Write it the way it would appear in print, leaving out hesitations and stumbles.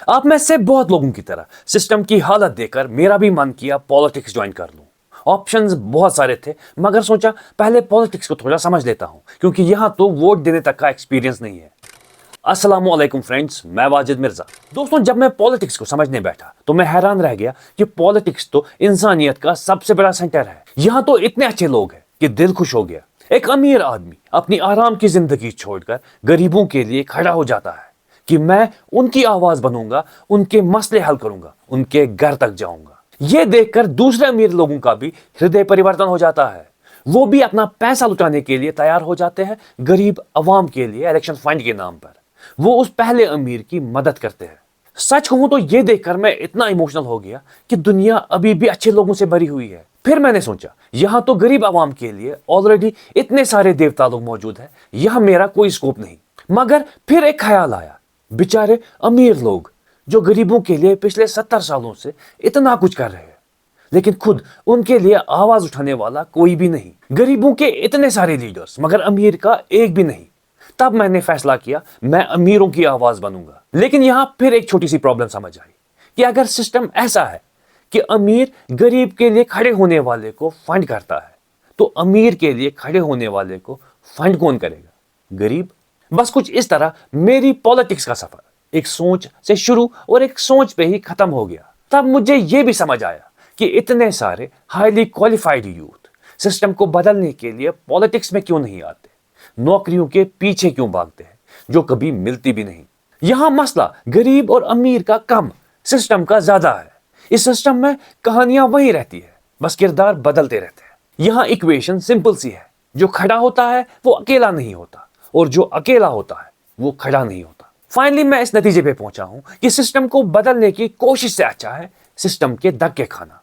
आप में से बहुत लोगों की तरह सिस्टम की हालत देखकर मेरा भी मन किया पॉलिटिक्स ज्वाइन कर लूं। ऑप्शंस बहुत सारे थे, मगर सोचा पहले पॉलिटिक्स को थोड़ा समझ लेता हूं, क्योंकि यहां तो वोट देने तक का एक्सपीरियंस नहीं है। अस्सलामुअलैकुम फ्रेंड्स, मैं वाजिद मिर्जा। दोस्तों, जब मैं पॉलिटिक्स को समझने बैठा तो मैं हैरान रह गया कि पॉलिटिक्स तो इंसानियत का सबसे बड़ा सेंटर है। यहाँ तो इतने अच्छे लोग हैं कि दिल खुश हो गया। एक अमीर आदमी अपनी आराम की जिंदगी छोड़कर गरीबों के लिए खड़ा हो जाता है कि मैं उनकी आवाज बनूंगा, उनके मसले हल करूंगा, उनके घर तक जाऊंगा। ये देखकर दूसरे अमीर लोगों का भी हृदय परिवर्तन हो जाता है। वो भी अपना पैसा लुटाने के लिए तैयार हो जाते हैं गरीब अवाम के लिए इलेक्शन फंड के नाम पर। वो उस पहले अमीर की मदद करते हैं। सच कहूं तो ये देखकर मैं इतना इमोशनल हो गया कि दुनिया अभी भी अच्छे लोगों से भरी हुई है। फिर मैंने सोचा यहां तो गरीब अवाम के लिए ऑलरेडी इतने सारे देवता लोग मौजूद हैं, यहां मेरा कोई स्कोप नहीं। मगर फिर एक ख्याल आया, बेचारे अमीर लोग जो गरीबों के लिए पिछले 70 सालों से इतना कुछ कर रहे हैं, लेकिन खुद उनके लिए आवाज उठाने वाला कोई भी नहीं। गरीबों के इतने सारे लीडर्स, मगर अमीर का एक भी नहीं। तब मैंने फैसला किया मैं अमीरों की आवाज बनूंगा। लेकिन यहां फिर एक छोटी सी प्रॉब्लम समझ आई कि अगर सिस्टम ऐसा है कि अमीर गरीब के लिए खड़े होने वाले को फंड करता है, तो अमीर के लिए खड़े होने वाले को फंड कौन करेगा? गरीब। बस कुछ इस तरह मेरी पॉलिटिक्स का सफर एक सोच से शुरू और एक सोच पे ही खत्म हो गया। तब मुझे यह भी समझ आया कि इतने सारे हाईली क्वालिफाइड यूथ सिस्टम को बदलने के लिए पॉलिटिक्स में क्यों नहीं आते, नौकरियों के पीछे क्यों भागते हैं जो कभी मिलती भी नहीं। यहां मसला गरीब और अमीर का कम, सिस्टम का ज्यादा है। इस सिस्टम में कहानियां वही रहती है, बस किरदार बदलते रहते हैं। यहां इक्वेशन सिंपल सी है, जो खड़ा होता है वो अकेला नहीं होता, और जो अकेला होता है वो खड़ा नहीं होता। फाइनली मैं इस नतीजे पे पहुंचा हूं कि सिस्टम को बदलने की कोशिश से अच्छा है सिस्टम के धक्के खाना।